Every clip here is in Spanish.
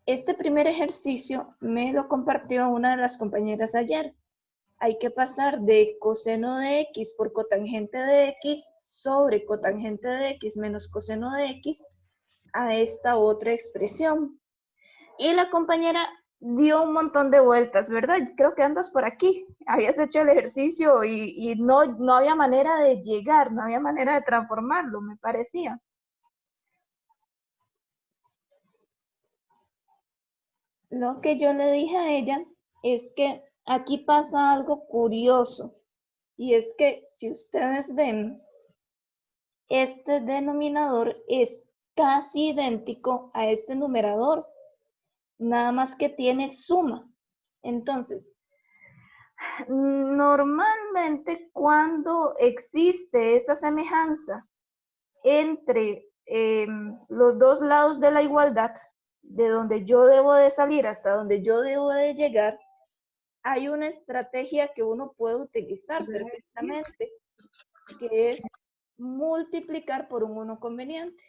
Este primer ejercicio me lo compartió una de las compañeras ayer. Hay que pasar de coseno de x por cotangente de x sobre cotangente de x menos coseno de x a esta otra expresión. Y la compañera dio un montón de vueltas, ¿verdad? Creo que andas por aquí. Habías hecho el ejercicio y no había manera de llegar, no había manera de transformarlo, me parecía. Lo que yo le dije a ella es que aquí pasa algo curioso. Y es que si ustedes ven, este denominador es casi idéntico a este numerador, nada más que tiene suma. Entonces, normalmente cuando existe esta semejanza entre los dos lados de la igualdad, de donde yo debo de salir hasta donde yo debo de llegar, hay una estrategia que uno puede utilizar perfectamente, que es multiplicar por un 1 conveniente.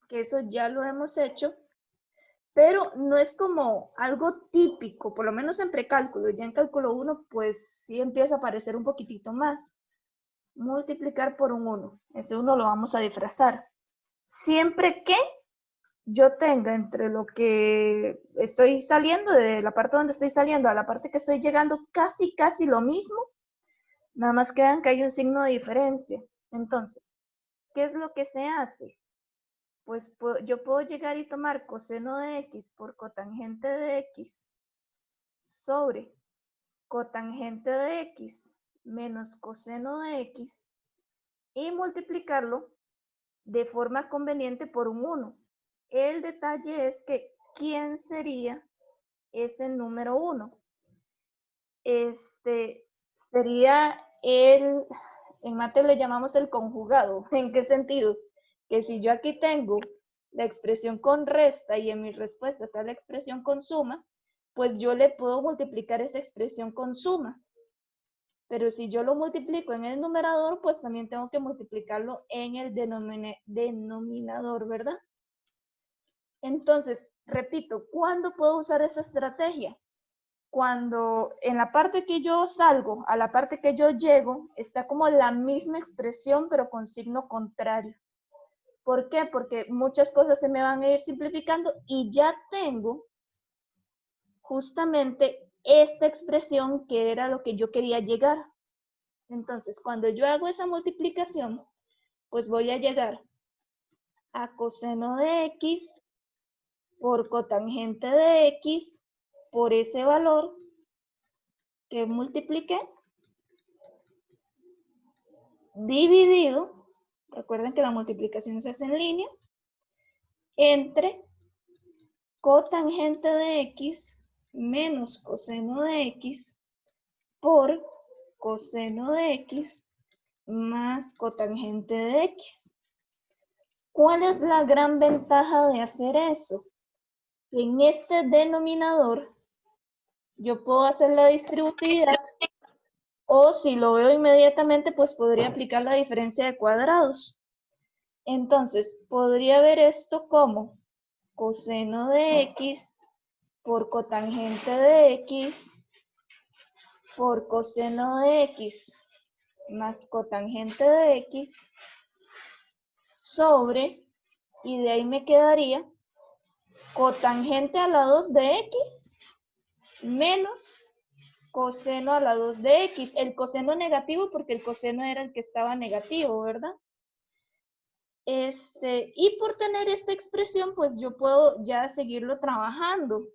Que eso ya lo hemos hecho, pero no es como algo típico, por lo menos en precálculo. Ya en cálculo 1, pues sí empieza a aparecer un poquitito más. Multiplicar por un 1. Ese 1 lo vamos a disfrazar. Siempre que yo tenga entre lo que estoy saliendo, de la parte donde estoy saliendo a la parte que estoy llegando, casi lo mismo, nada más que vean que hay un signo de diferencia. Entonces, ¿qué es lo que se hace? Pues yo puedo llegar y tomar coseno de x por cotangente de x sobre cotangente de x menos coseno de x y multiplicarlo de forma conveniente por un 1. El detalle es que, ¿quién sería ese número 1? Sería en mate le llamamos el conjugado. ¿En qué sentido? Que si yo aquí tengo la expresión con resta y en mi respuesta está la expresión con suma, pues yo le puedo multiplicar esa expresión con suma. Pero si yo lo multiplico en el numerador, pues también tengo que multiplicarlo en el denominador, ¿verdad? Entonces, repito, ¿cuándo puedo usar esa estrategia? Cuando en la parte que yo salgo a la parte que yo llego, está como la misma expresión, pero con signo contrario. ¿Por qué? Porque muchas cosas se me van a ir simplificando y ya tengo justamente esta expresión que era lo que yo quería llegar. Entonces, cuando yo hago esa multiplicación, pues voy a llegar a coseno de x por cotangente de x por ese valor que multipliqué, dividido, recuerden que la multiplicación se hace en línea, entre cotangente de x menos coseno de x por coseno de x más cotangente de x. ¿Cuál es la gran ventaja de hacer eso? En este denominador yo puedo hacer la distributividad o si lo veo inmediatamente pues podría aplicar la diferencia de cuadrados. Entonces podría ver esto como coseno de x por cotangente de x por coseno de x más cotangente de x sobre, y de ahí me quedaría cotangente a la 2 de x menos coseno a la 2 de x. El coseno negativo porque el coseno era el que estaba negativo, ¿verdad? Y por tener esta expresión, pues yo puedo ya seguirlo trabajando.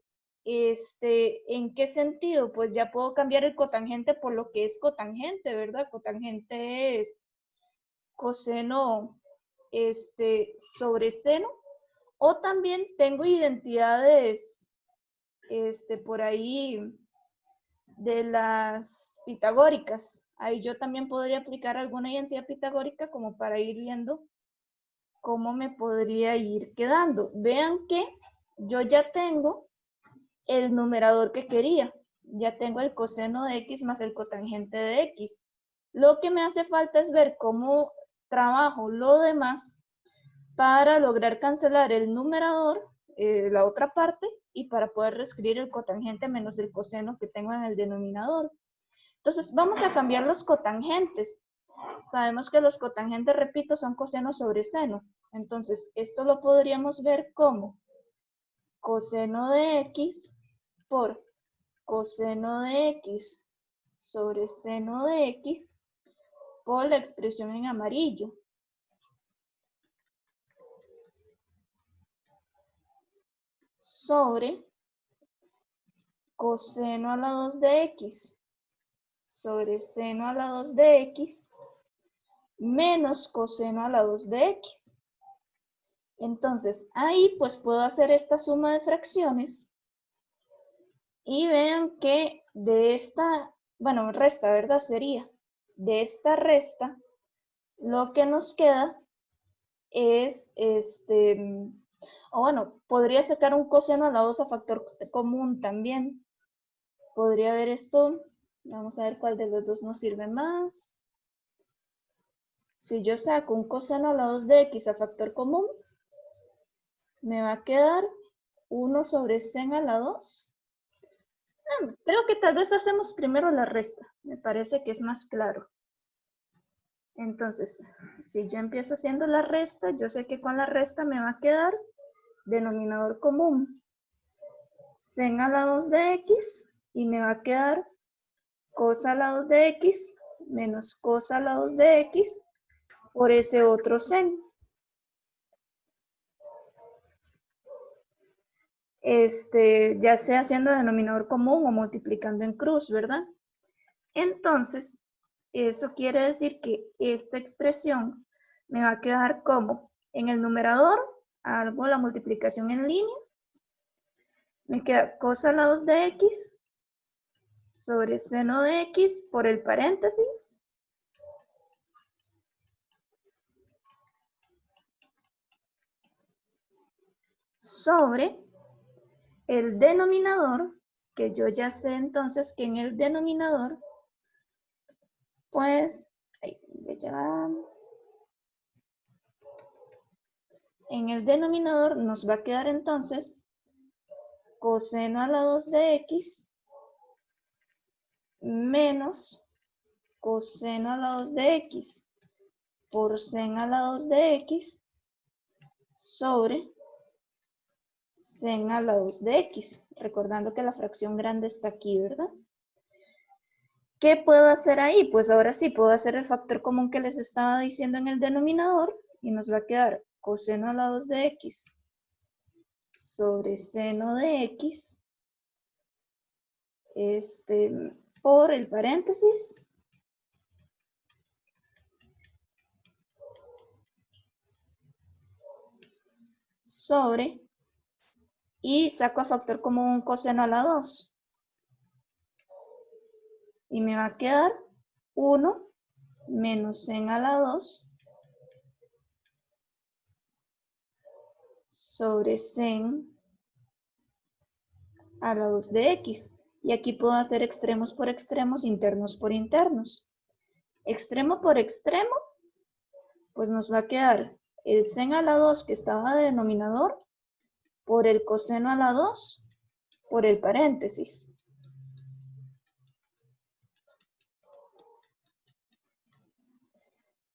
¿En qué sentido? Pues ya puedo cambiar el cotangente por lo que es cotangente, ¿verdad? Cotangente es coseno, sobre seno. O también tengo identidades, por ahí de las pitagóricas. Ahí yo también podría aplicar alguna identidad pitagórica como para ir viendo cómo me podría ir quedando. Vean que yo ya tengo el numerador que quería. Ya tengo el coseno de x más el cotangente de x. Lo que me hace falta es ver cómo trabajo lo demás para lograr cancelar el numerador, la otra parte, y para poder reescribir el cotangente menos el coseno que tengo en el denominador. Entonces, vamos a cambiar los cotangentes. Sabemos que los cotangentes, repito, son coseno sobre seno. Entonces, esto lo podríamos ver como coseno de x por coseno de x sobre seno de x por la expresión en amarillo. Sobre coseno a la 2 de x sobre seno a la 2 de x menos coseno a la 2 de x. Entonces, ahí pues puedo hacer esta suma de fracciones y vean que de esta, bueno, resta, ¿verdad? Sería de esta resta, lo que nos queda es o bueno, podría sacar un coseno a la 2 a factor común también. Podría ver esto, vamos a ver cuál de los dos nos sirve más. Si yo saco un coseno a la 2 de x a factor común, me va a quedar 1 sobre seno a la 2. Creo que tal vez hacemos primero la resta. Me parece que es más claro. Entonces, si yo empiezo haciendo la resta, yo sé que con la resta me va a quedar denominador común sen a la 2 de x y me va a quedar cos a la 2 de x menos cos a la 2 de x por ese otro sen. Ya sea haciendo denominador común o multiplicando en cruz, ¿verdad? Entonces, eso quiere decir que esta expresión me va a quedar como en el numerador, hago la multiplicación en línea, me queda cos a la 2 de x sobre seno de x por el paréntesis sobre el denominador, que yo ya sé entonces que en el denominador, pues, en el denominador nos va a quedar entonces coseno a la 2 de x menos coseno a la 2 de x por sen a la 2 de x sobre sen a la 2 de x. Recordando que la fracción grande está aquí, ¿verdad? ¿Qué puedo hacer ahí? Pues ahora sí, puedo hacer el factor común que les estaba diciendo en el denominador y nos va a quedar coseno a la 2 de x sobre seno de x por el paréntesis sobre, y saco a factor común coseno a la 2. Y me va a quedar 1 menos sen a la 2 sobre sen a la 2 de x. Y aquí puedo hacer extremos por extremos, internos por internos. Extremo por extremo, pues nos va a quedar el sen a la 2 que estaba de denominador por el coseno a la 2 por el paréntesis.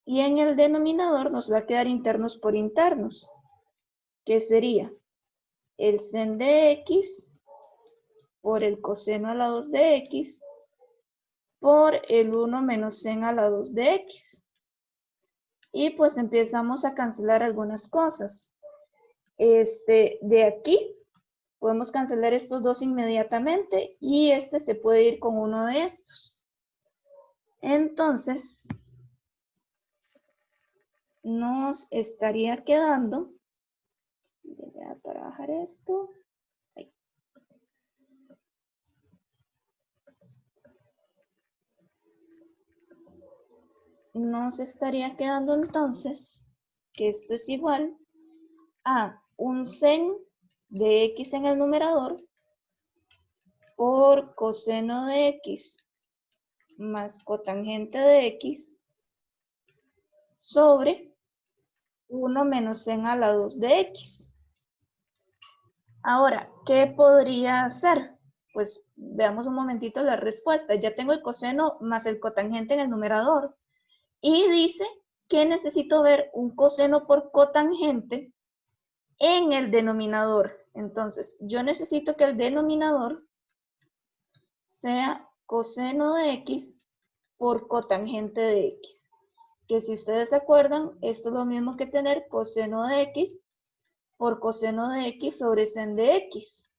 Y en el denominador nos va a quedar internos por internos, que sería el sen de x por el coseno a la 2 de x por el 1 menos sen a la 2 de x. Y pues empezamos a cancelar algunas cosas. De aquí podemos cancelar estos dos inmediatamente y este se puede ir con uno de estos. Entonces, nos estaría quedando, para bajar esto, ahí. Nos estaría quedando entonces que esto es igual a un sen de x en el numerador por coseno de x más cotangente de x sobre 1 menos n a la 2 de x. Ahora, ¿qué podría hacer? Pues veamos un momentito la respuesta. Ya tengo el coseno más el cotangente en el numerador. Y dice que necesito ver un coseno por cotangente en el denominador. Entonces, yo necesito que el denominador sea coseno de x por cotangente de x. Que si ustedes se acuerdan, esto es lo mismo que tener coseno de x por coseno de x sobre sen de x.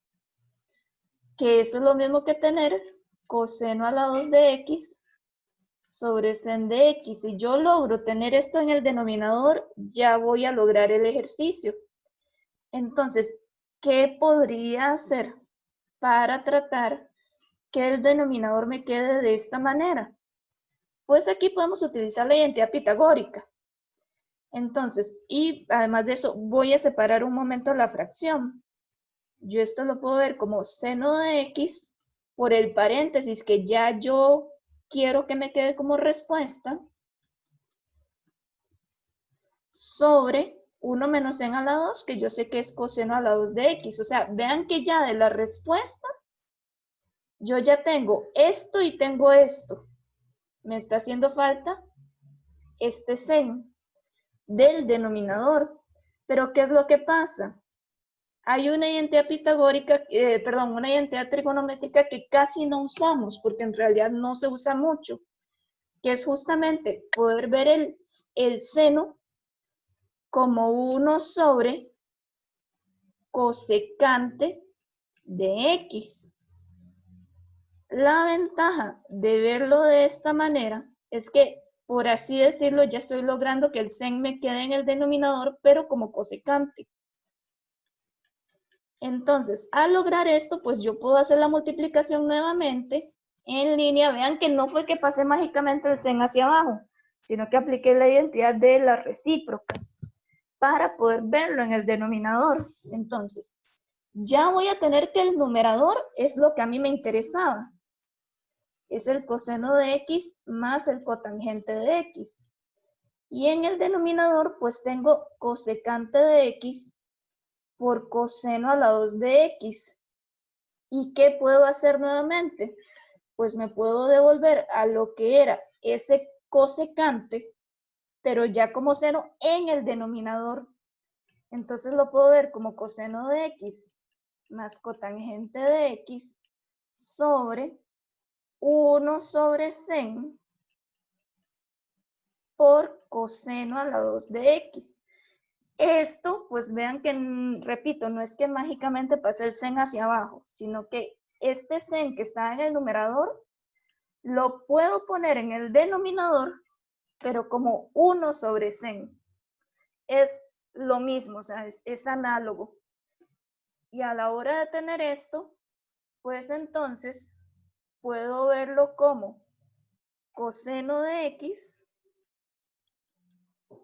Que eso es lo mismo que tener coseno a la 2 de x sobre sen de x. Si yo logro tener esto en el denominador, ya voy a lograr el ejercicio. Entonces, ¿qué podría hacer para tratar que el denominador me quede de esta manera? Pues aquí podemos utilizar la identidad pitagórica. Entonces, y además de eso, voy a separar un momento la fracción. Yo esto lo puedo ver como seno de x por el paréntesis que ya yo quiero que me quede como respuesta sobre 1 menos n a la 2, que yo sé que es coseno a la 2 de x. O sea, vean que ya de la respuesta yo ya tengo esto y tengo esto. Me está haciendo falta este sen del denominador. Pero ¿qué es lo que pasa? Hay una identidad pitagórica, una identidad trigonométrica que casi no usamos, porque en realidad no se usa mucho, que es justamente poder ver el seno como 1 sobre cosecante de x. La ventaja de verlo de esta manera es que, por así decirlo, ya estoy logrando que el sen me quede en el denominador, pero como cosecante. Entonces, al lograr esto, pues yo puedo hacer la multiplicación nuevamente en línea. Vean que no fue que pasé mágicamente el sen hacia abajo, sino que apliqué la identidad de la recíproca para poder verlo en el denominador. Entonces, ya voy a tener que el numerador es lo que a mí me interesaba. Es el coseno de x más el cotangente de x. Y en el denominador, pues tengo cosecante de x por coseno a la 2 de x. ¿Y qué puedo hacer nuevamente? Pues me puedo devolver a lo que era ese cosecante, pero ya como seno en el denominador. Entonces lo puedo ver como coseno de x más cotangente de x sobre 1 sobre sen por coseno a la 2 de x. Esto, pues vean que, repito, no es que mágicamente pase el sen hacia abajo, sino que este sen que está en el numerador lo puedo poner en el denominador, pero como 1 sobre sen. Es lo mismo, o sea, es análogo. Y a la hora de tener esto, pues entonces puedo verlo como coseno de x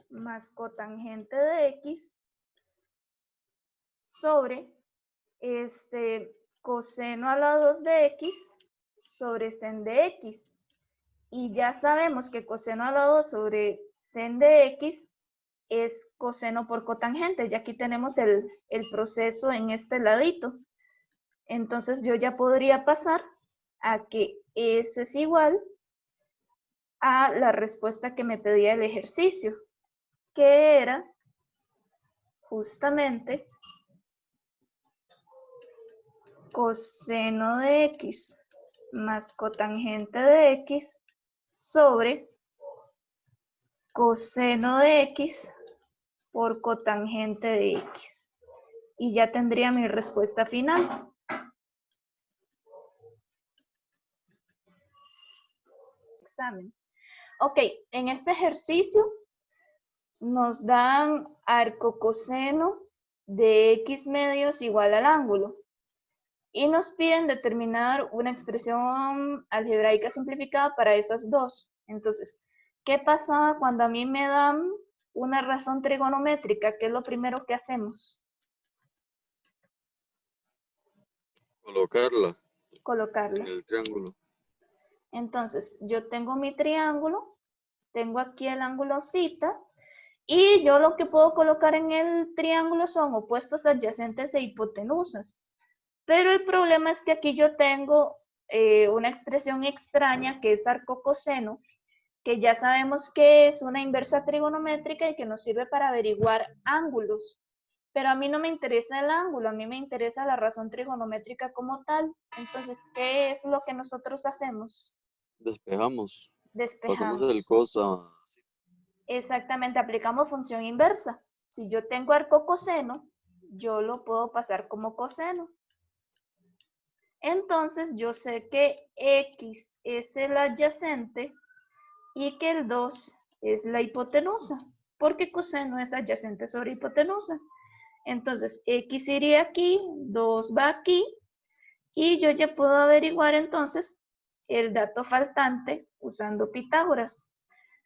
más cotangente de x sobre coseno a la 2 de x sobre sen de x. Y ya sabemos que coseno a la 2 sobre sen de x es coseno por cotangente. Ya aquí tenemos el proceso en este ladito. Entonces yo ya podría pasar a que eso es igual a la respuesta que me pedía el ejercicio, que era justamente coseno de x más cotangente de x sobre coseno de x por cotangente de x. Y ya tendría mi respuesta final. Examen. Ok, en este ejercicio nos dan arcocoseno de x medios igual al ángulo. Y nos piden determinar una expresión algebraica simplificada para esas dos. Entonces, ¿qué pasaba cuando a mí me dan una razón trigonométrica? ¿Qué es lo primero que hacemos? Colocarla Colocarla. en el triángulo. Entonces, yo tengo mi triángulo, tengo aquí el ángulo cita, Y yo lo que puedo colocar en el triángulo son opuestos, adyacentes e hipotenusas. Pero el problema es que aquí yo tengo una expresión extraña que es arcocoseno, que ya sabemos que es una inversa trigonométrica y que nos sirve para averiguar ángulos. Pero a mí no me interesa el ángulo, a mí me interesa la razón trigonométrica como tal. Entonces, ¿qué es lo que nosotros hacemos? Despejamos. Pasamos el Despejamos. cosa. Exactamente, aplicamos función inversa. Si yo tengo arcocoseno, yo lo puedo pasar como coseno. Entonces, yo sé que X es el adyacente y que el 2 es la hipotenusa, porque coseno es adyacente sobre hipotenusa. Entonces, X iría aquí, 2 va aquí, y yo ya puedo averiguar entonces el dato faltante usando Pitágoras.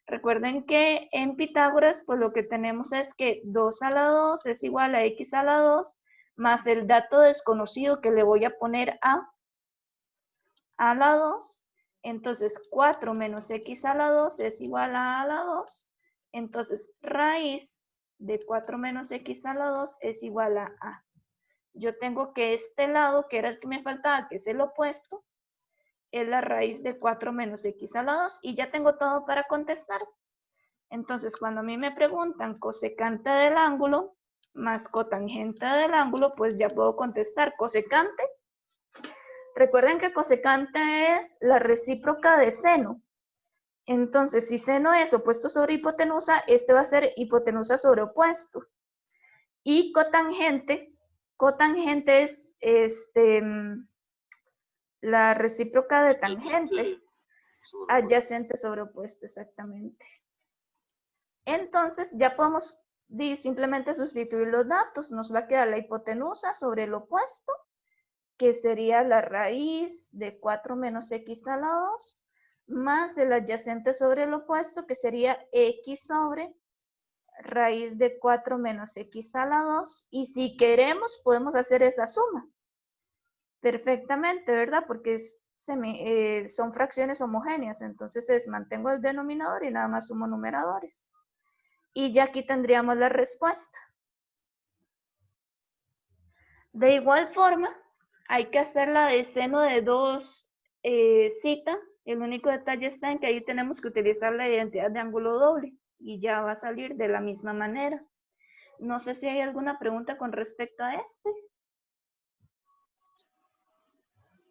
Recuerden que en Pitágoras, pues lo que tenemos es que 2 a la 2 es igual a X a la 2, más el dato desconocido que le voy a poner a la 2. Entonces, 4 menos X a la 2 es igual a la 2. Entonces, raíz de 4 menos X a la 2 es igual a A. Yo tengo que este lado, que era el que me faltaba, que es el opuesto, es la raíz de 4 menos X a la 2. Y ya tengo todo para contestar. Entonces, cuando a mí me preguntan cosecante del ángulo más cotangente del ángulo, pues ya puedo contestar cosecante. Recuerden que cosecante es la recíproca de seno. Entonces, si seno es opuesto sobre hipotenusa, este va a ser hipotenusa sobre opuesto. Y cotangente es la recíproca de tangente. Adyacente sobre opuesto, exactamente. Entonces, ya podemos simplemente sustituir los datos. Nos va a quedar la hipotenusa sobre el opuesto, que sería la raíz de 4 menos X a la 2, más el adyacente sobre el opuesto, que sería X sobre raíz de 4 menos X a la 2. Y si queremos, podemos hacer esa suma perfectamente, ¿verdad? Porque son fracciones homogéneas. Entonces, mantengo el denominador y nada más sumo numeradores. Y ya aquí tendríamos la respuesta. De igual forma, hay que hacer la de seno de 2 cita. El único detalle está en que ahí tenemos que utilizar la identidad de ángulo doble y ya va a salir de la misma manera. No sé si hay alguna pregunta con respecto a este.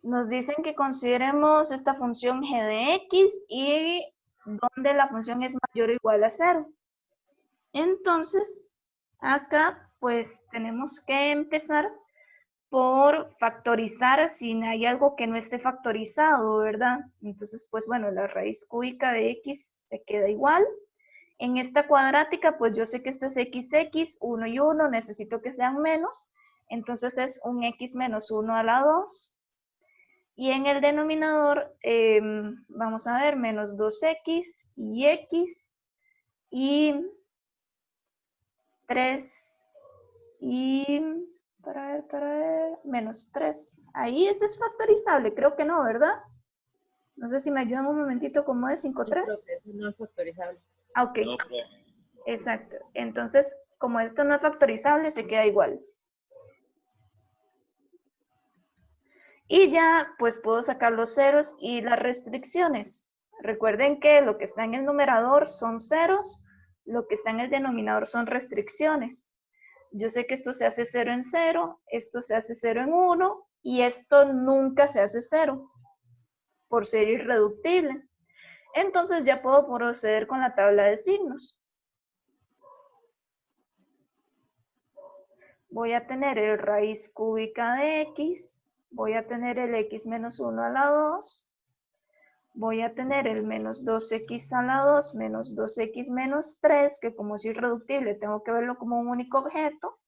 Nos dicen que consideremos esta función g de x y donde la función es mayor o igual a 0. Entonces, acá pues tenemos que empezar por factorizar si hay algo que no esté factorizado, ¿verdad? Entonces, pues bueno, la raíz cúbica de x se queda igual. En esta cuadrática, pues yo sé que esto es xx, 1 y 1, necesito que sean menos. Entonces es un x menos 1 a la 2. Y en el denominador, vamos a ver, menos 2x y 3 y para ver, menos 3. Ahí este es factorizable, creo que no, ¿verdad? No sé si me ayudan un momentito como de 5, 3. No es factorizable. Ah, ok. No, exacto. Entonces, como esto no es factorizable, se queda igual. Y ya, pues puedo sacar los ceros y las restricciones. Recuerden que lo que está en el numerador son ceros, lo que está en el denominador son restricciones. Yo sé que esto se hace 0 en 0, esto se hace 0 en 1 y esto nunca se hace 0 por ser irreductible. Entonces ya puedo proceder con la tabla de signos. Voy a tener el raíz cúbica de x, voy a tener el x menos 1 a la 2, voy a tener el menos 2x a la 2 menos 2x menos 3, que como es irreductible tengo que verlo como un único objeto.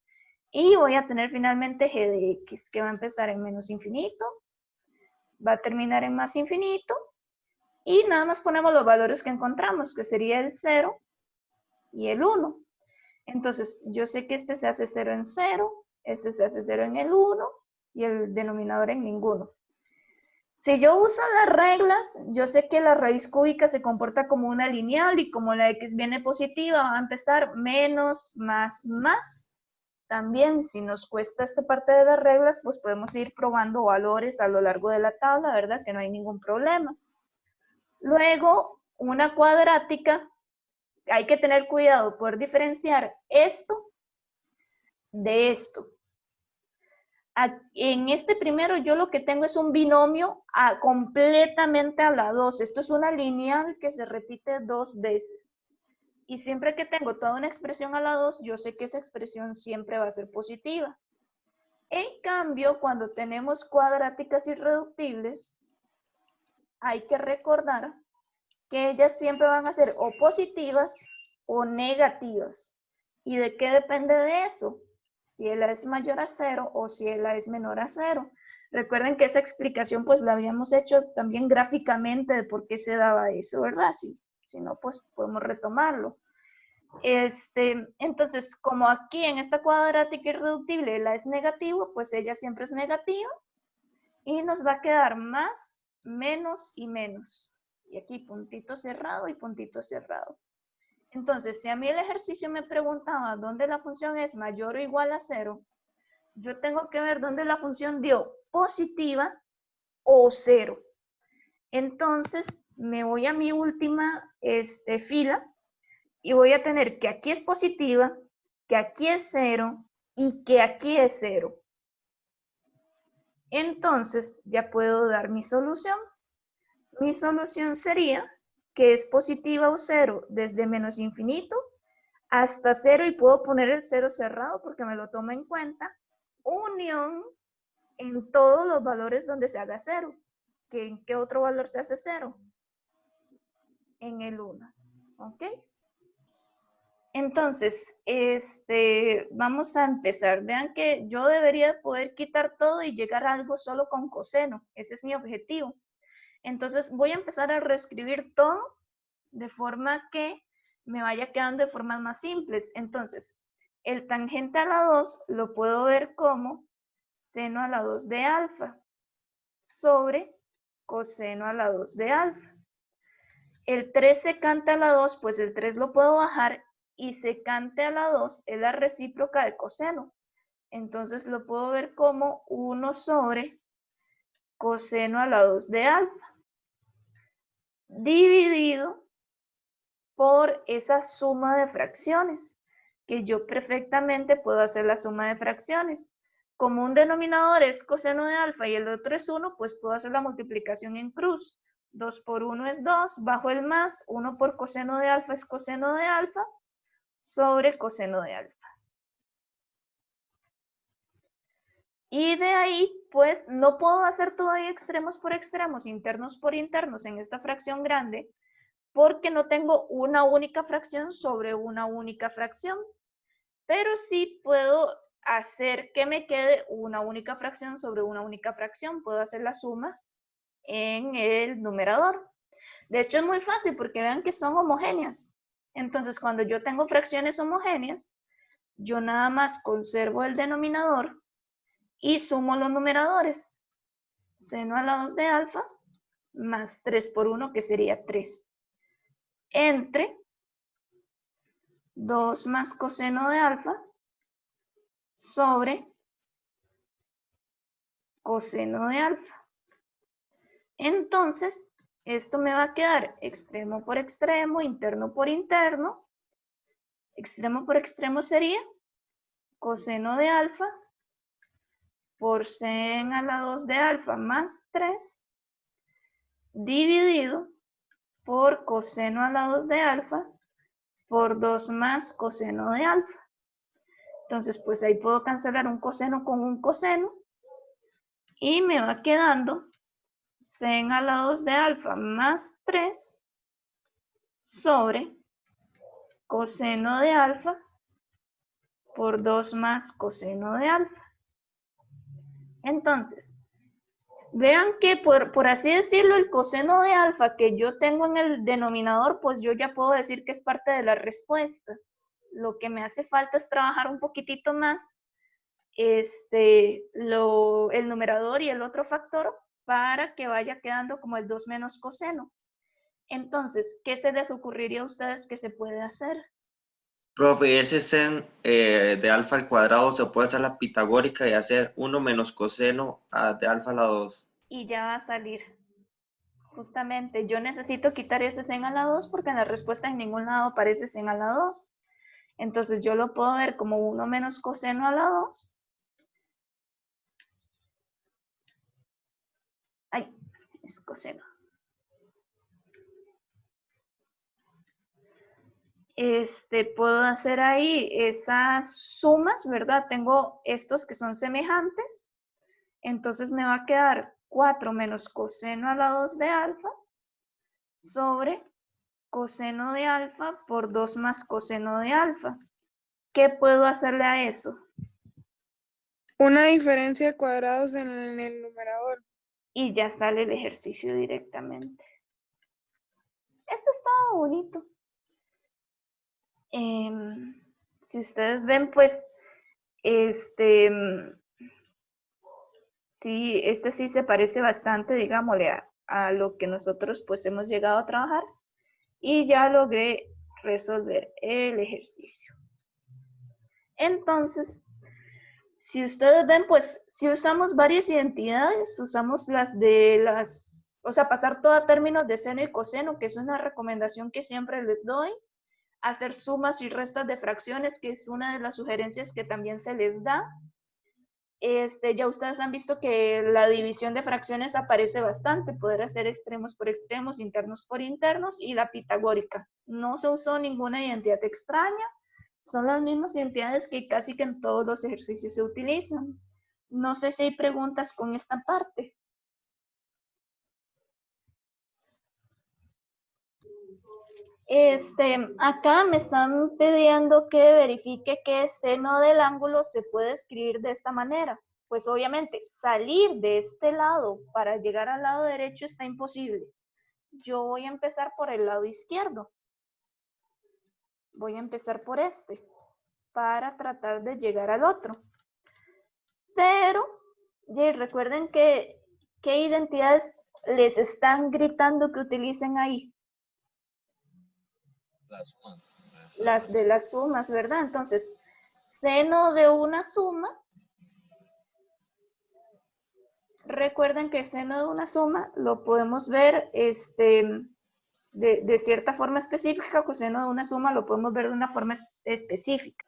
Y voy a tener finalmente g de x, que va a empezar en menos infinito, va a terminar en más infinito, y nada más ponemos los valores que encontramos, que sería el 0 y el 1. Entonces, yo sé que este se hace 0 en 0, este se hace 0 en el 1, y el denominador en ninguno. Si yo uso las reglas, yo sé que la raíz cúbica se comporta como una lineal y como la x viene positiva, va a empezar menos, más, más. También, si nos cuesta esta parte de las reglas, pues podemos ir probando valores a lo largo de la tabla, ¿verdad? Que no hay ningún problema. Luego, una cuadrática, hay que tener cuidado, poder diferenciar esto de esto. En este primero yo lo que tengo es un binomio completamente a la 2. Esto es una lineal que se repite 2 veces. Y siempre que tengo toda una expresión a la 2, yo sé que esa expresión siempre va a ser positiva. En cambio, cuando tenemos cuadráticas irreductibles, hay que recordar que ellas siempre van a ser o positivas o negativas. ¿Y de qué depende de eso? Si el A es mayor a 0 o si el A es menor a 0. Recuerden que esa explicación pues la habíamos hecho también gráficamente de por qué se daba eso, ¿verdad? Si no, pues podemos retomarlo. Entonces, como aquí en esta cuadrática irreductible el A es negativo, pues ella siempre es negativa y nos va a quedar más, menos y menos. Y aquí puntito cerrado y puntito cerrado. Entonces, si a mí el ejercicio me preguntaba dónde la función es mayor o igual a 0, yo tengo que ver dónde la función dio positiva o 0. Entonces, me voy a mi última fila y voy a tener que aquí es positiva, que aquí es 0 y que aquí es 0. Entonces, ya puedo dar mi solución. Mi solución sería que es positiva o 0 desde menos infinito hasta 0 y puedo poner el 0 cerrado porque me lo toma en cuenta, unión en todos los valores donde se haga 0. ¿En qué otro valor se hace 0? En el 1. ¿Ok? Entonces, vamos a empezar. Vean que yo debería poder quitar todo y llegar a algo solo con coseno. Ese es mi objetivo. Entonces, voy a empezar a reescribir todo de forma que me vaya quedando de formas más simples. Entonces, el tangente a la 2 lo puedo ver como seno a la 2 de alfa sobre coseno a la 2 de alfa. El 3 secante a la 2, pues el 3 lo puedo bajar y secante a la 2 es la recíproca de coseno. Entonces lo puedo ver como 1 sobre coseno a la 2 de alfa dividido por esa suma de fracciones, que yo perfectamente puedo hacer la suma de fracciones. Como un denominador es coseno de alfa y el otro es 1, pues puedo hacer la multiplicación en cruz. 2 por 1 es 2, bajo el más, 1 por coseno de alfa es coseno de alfa, sobre coseno de alfa. Y de ahí, pues, no puedo hacer todavía extremos por extremos, internos por internos en esta fracción grande, porque no tengo una única fracción sobre una única fracción. Pero sí puedo hacer que me quede una única fracción sobre una única fracción. Puedo hacer la suma en el numerador. De hecho, es muy fácil porque vean que son homogéneas. Entonces, cuando yo tengo fracciones homogéneas, yo nada más conservo el denominador y sumo los numeradores. Seno a la 2 de alfa más 3 por 1, que sería 3. Entre 2 más coseno de alfa sobre coseno de alfa. Entonces, esto me va a quedar extremo por extremo, interno por interno. Extremo por extremo sería coseno de alfa por sen a la 2 de alfa más 3 dividido por coseno a la 2 de alfa por 2 más coseno de alfa. Entonces, pues ahí puedo cancelar un coseno con un coseno y me va quedando sen a la 2 de alfa más 3 sobre coseno de alfa por 2 más coseno de alfa. Entonces, vean que por así decirlo, el coseno de alfa que yo tengo en el denominador, pues yo ya puedo decir que es parte de la respuesta. Lo que me hace falta es trabajar un poquitito más el numerador y el otro factor para que vaya quedando como el 2 menos coseno. Entonces, ¿qué se les ocurriría a ustedes que se puede hacer? Profe, ese sen de alfa al cuadrado se puede hacer la pitagórica y hacer 1 menos coseno de alfa a la 2. Y ya va a salir. Justamente, yo necesito quitar ese sen a la 2 porque en la respuesta en ningún lado aparece sen a la 2. Entonces yo lo puedo ver como 1 menos coseno a la 2. Ay, es coseno. Puedo hacer ahí esas sumas, ¿verdad? Tengo estos que son semejantes. Entonces me va a quedar 4 menos coseno a la 2 de alfa sobre coseno de alfa por 2 más coseno de alfa. ¿Qué puedo hacerle a eso? Una diferencia de cuadrados en el numerador. Y ya sale el ejercicio directamente. Esto estaba bonito. Si ustedes ven, pues, sí, sí se parece bastante, digámosle, a lo que nosotros pues hemos llegado a trabajar. Y ya logré resolver el ejercicio. Entonces, si ustedes ven, pues si usamos varias identidades, usamos o sea, pasar todo a términos de seno y coseno, que es una recomendación que siempre les doy, hacer sumas y restas de fracciones, que es una de las sugerencias que también se les da. Ya ustedes han visto que la división de fracciones aparece bastante, poder hacer extremos por extremos, internos por internos, y la pitagórica. No se usó ninguna identidad extraña, son las mismas identidades que casi que en todos los ejercicios se utilizan. No sé si hay preguntas con esta parte. Acá me están pidiendo que verifique que el seno del ángulo se puede escribir de esta manera. Pues obviamente salir de este lado para llegar al lado derecho está imposible. Yo voy a empezar por el lado izquierdo. Voy a empezar por este para tratar de llegar al otro. Pero, recuerden ¿qué identidades les están gritando que utilicen ahí? Las de las sumas, ¿verdad? Entonces, seno de una suma. Recuerden que el seno de una suma lo podemos ver de cierta forma específica, coseno de una suma lo podemos ver de una forma específica.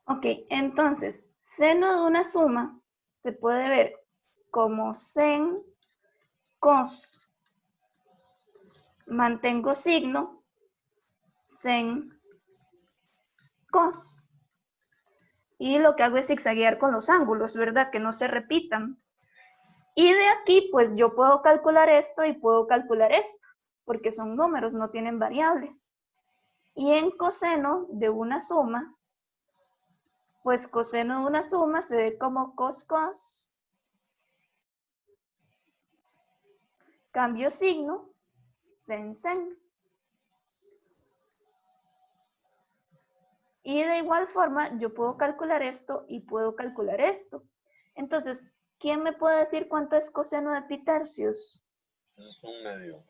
Ok, entonces, seno de una suma se puede ver como sen cos. Mantengo signo, sen cos. Y lo que hago es zigzaguear con los ángulos, ¿verdad? Que no se repitan. Y de aquí, pues yo puedo calcular esto y puedo calcular esto, porque son números, no tienen variable. Y en coseno de una suma, pues coseno de una suma se ve como cos cos. Cambio signo, sen sen. Y de igual forma, yo puedo calcular esto y puedo calcular esto. Entonces, ¿quién me puede decir cuánto es coseno de pi tercios? Eso es un medio.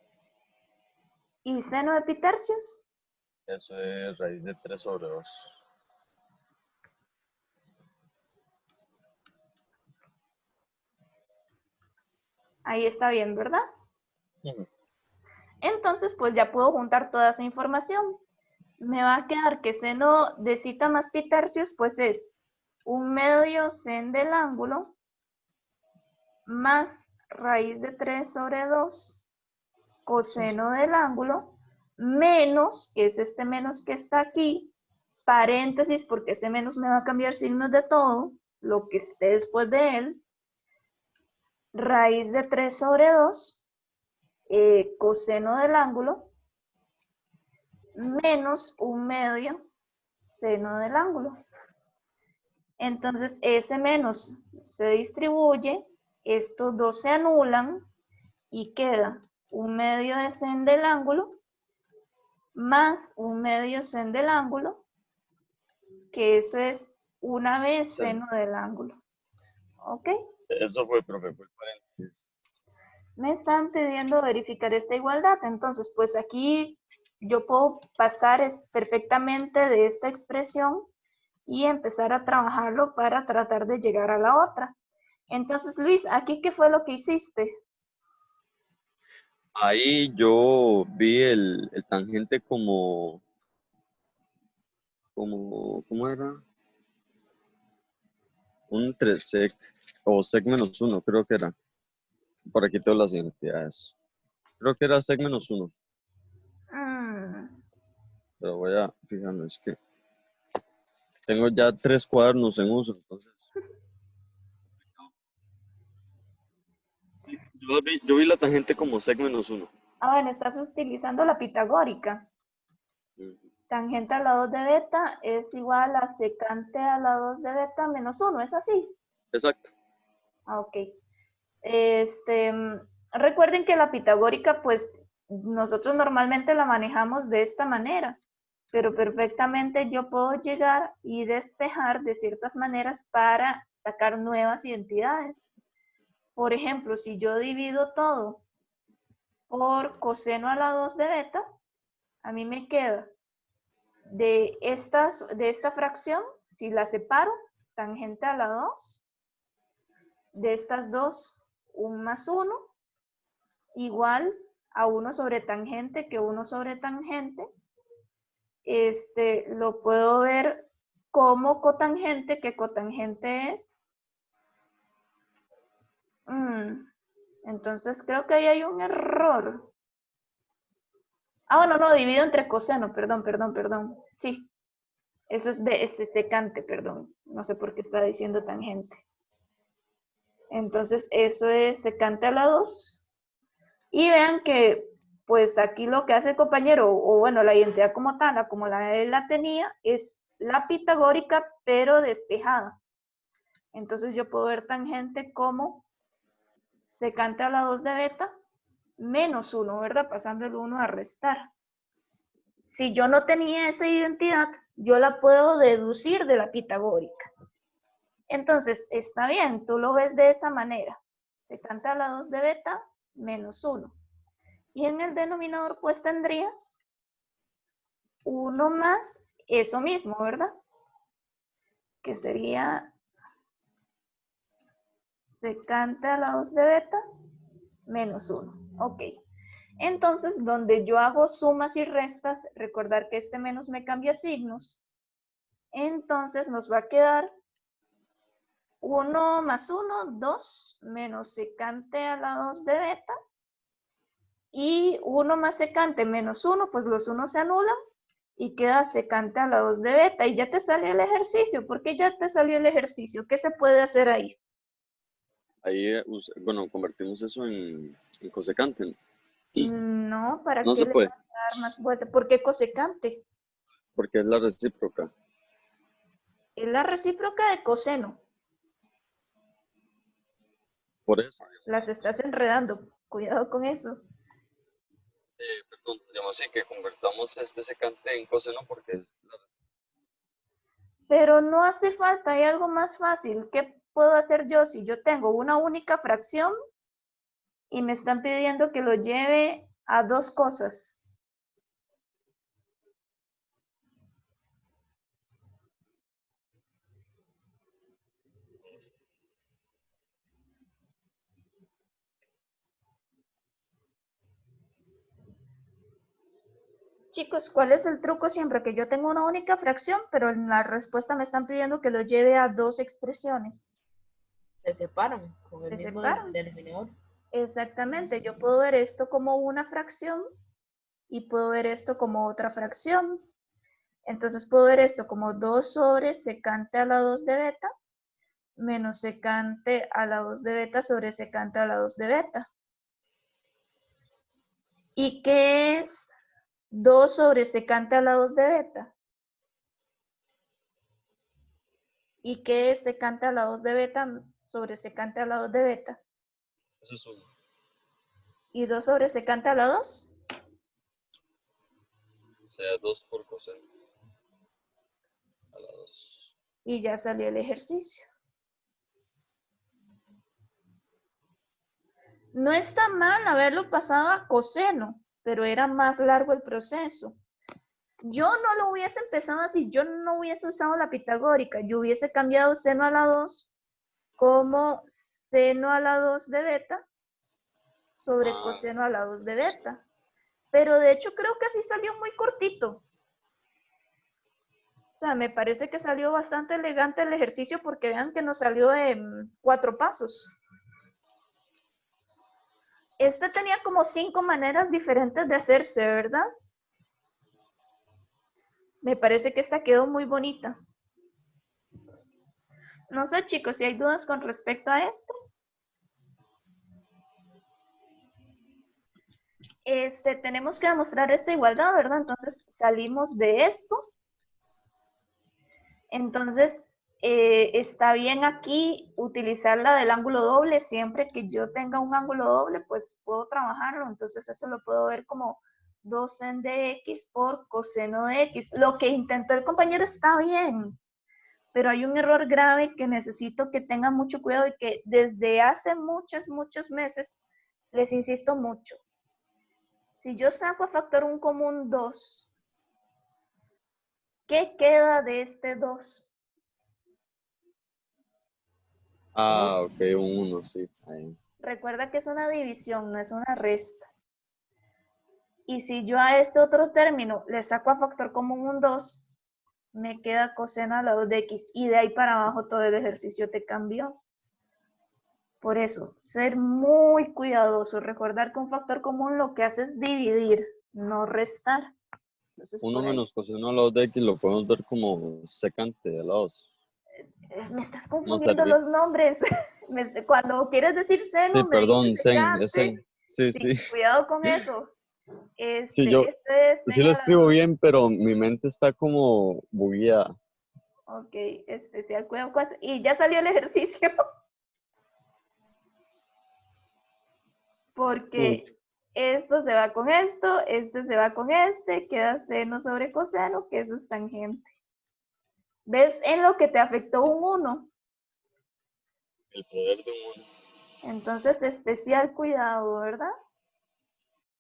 ¿Y seno de pi tercios? Eso es raíz de 3 sobre 2. Ahí está bien, ¿verdad? Uh-huh. Entonces, pues ya puedo juntar toda esa información. Me va a quedar que seno de cita más pi tercios, pues es 1/2 sen del ángulo más raíz de 3 sobre 2 coseno del ángulo menos, que es este menos que está aquí, paréntesis, porque ese menos me va a cambiar signos de todo, lo que esté después de él, raíz de 3 sobre 2 coseno del ángulo menos 1/2 seno del ángulo. Entonces ese menos se distribuye, estos dos se anulan y queda 1/2 de sen del ángulo más 1/2 sen del ángulo, que eso es 1 vez seno del ángulo. ¿Ok? Eso fue, profe, fue paréntesis. Me están pidiendo verificar esta igualdad. Entonces, pues aquí yo puedo pasar perfectamente de esta expresión y empezar a trabajarlo para tratar de llegar a la otra. Entonces, Luis, ¿aquí qué fue lo que hiciste? Ahí yo vi el tangente ¿cómo era? Un 3sec o sec menos 1, creo que era. Por aquí tengo las identidades. Creo que era sec menos 1, Mm, pero voy a fijarme, es que tengo ya 3 cuadernos en uso, entonces. Sí, yo vi la tangente como sec menos 1. bueno, estás utilizando la pitagórica. Tangente a la 2 de beta es igual a secante a la 2 de beta menos 1, ¿es así? Exacto. Ok. Recuerden que la pitagórica, pues, nosotros normalmente la manejamos de esta manera, pero perfectamente yo puedo llegar y despejar de ciertas maneras para sacar nuevas identidades. Por ejemplo, si yo divido todo por coseno a la 2 de beta, a mí me queda de esta fracción, si la separo, tangente a la 2, de estas dos, 1 más 1, igual a 1 sobre tangente que 1 sobre tangente. Lo puedo ver como cotangente, que cotangente es. Entonces creo que ahí hay un error. Bueno, no, divido entre coseno, perdón. Sí, eso es secante, perdón. No sé por qué estaba diciendo tangente. Entonces eso es secante a la 2. Y vean que, pues aquí lo que hace el compañero, o bueno, la identidad como tal, como él la tenía, es la pitagórica, pero despejada. Entonces yo puedo ver tangente como secante a la 2 de beta menos 1, ¿verdad? Pasando el 1 a restar. Si yo no tenía esa identidad, yo la puedo deducir de la pitagórica. Entonces, está bien, tú lo ves de esa manera. Secante a la 2 de beta menos 1. Y en el denominador, pues tendrías 1 más eso mismo, ¿verdad? Que sería secante a la 2 de beta menos 1. Ok. Entonces, donde yo hago sumas y restas, recordar que este menos me cambia signos. Entonces, nos va a quedar 1 más 1, 2, menos secante a la 2 de beta. Y 1 más secante menos 1, pues los 1 se anulan y queda secante a la 2 de beta. Y ya te salió el ejercicio. ¿Por qué ya te salió el ejercicio? ¿Qué se puede hacer ahí? Ahí, bueno, convertimos eso en cosecante. No, ¿para No qué se le puede, vas a dar más vuelta? ¿Por qué cosecante? porque es la recíproca. Es la recíproca de coseno. Por eso, Las estás enredando. Cuidado con eso. perdón, digamos así que convertamos este secante en coseno porque es la recíproca. Pero no hace falta, hay algo más fácil. ¿Qué puedo hacer yo si yo tengo una única fracción y me están pidiendo que lo lleve a dos cosas? Chicos, ¿cuál es el truco siempre? Que yo tengo una única fracción, pero en la respuesta me están pidiendo que lo lleve a dos expresiones. Se separan con el Se mismo separan. denominador. Exactamente, yo puedo ver esto como una fracción y puedo ver esto como otra fracción. Entonces puedo ver esto como 2 sobre secante a la 2 de beta menos secante a la 2 de beta sobre secante a la 2 de beta. ¿Y qué es 2 sobre secante a la 2 de beta? ¿Y qué es secante a la 2 de beta sobre secante a la 2 de beta? Eso es 1. ¿Y 2 sobre secante a la 2? O sea, 2 por coseno a la 2. Y ya salió el ejercicio. No está mal haberlo pasado a coseno, pero era más largo el proceso. Yo no lo hubiese empezado así, yo no hubiese usado la pitagórica, yo hubiese cambiado seno a la 2 como seno a la 2 de beta sobre coseno a la 2 de beta. Pero de hecho creo que así salió muy cortito. O sea, me parece que salió bastante elegante el ejercicio porque vean que nos salió en 4 pasos. Este tenía como 5 maneras diferentes de hacerse, ¿verdad? Me parece que esta quedó muy bonita. No sé, chicos, si hay dudas con respecto a esto. Tenemos que demostrar esta igualdad, ¿verdad? Entonces salimos de esto. Entonces, está bien aquí utilizar la del ángulo doble. Siempre que yo tenga un ángulo doble, pues puedo trabajarlo. Entonces, eso lo puedo ver como 2 sen de x por coseno de x. Lo que intentó el compañero está bien, pero hay un error grave que necesito que tengan mucho cuidado y que desde hace muchos meses les insisto mucho. Si yo saco a factor un común 2, ¿qué queda de este 2? Ah, ok, un 1, sí. Ahí. Recuerda que es una división, no es una resta. Y si yo a este otro término le saco a factor común un 2, me queda coseno a la 2 de x. Y de ahí para abajo todo el ejercicio te cambió. Por eso, ser muy cuidadoso. Recordar que un factor común lo que hace es dividir, no restar. Entonces, 1 por ahí. menos coseno a la 2 de x lo podemos ver como secante de la 2. Me estás No confundiendo servir. los nombres. Cuando quieres decir Sí, seno, me perdón, dices sen, es secante. sen. Sí, Sí, sí. cuidado con eso. Sí, yo Este es sí lo seno a la escribo 2. bien, pero mi mente está como bugueada. Ok, especial cuidado con eso. Y ya salió el ejercicio. Porque esto se va con esto, este se va con este, queda seno sobre coseno, que eso es tangente. ¿Ves en lo que te afectó un 1? El poder de un 1. Entonces, especial cuidado, ¿verdad?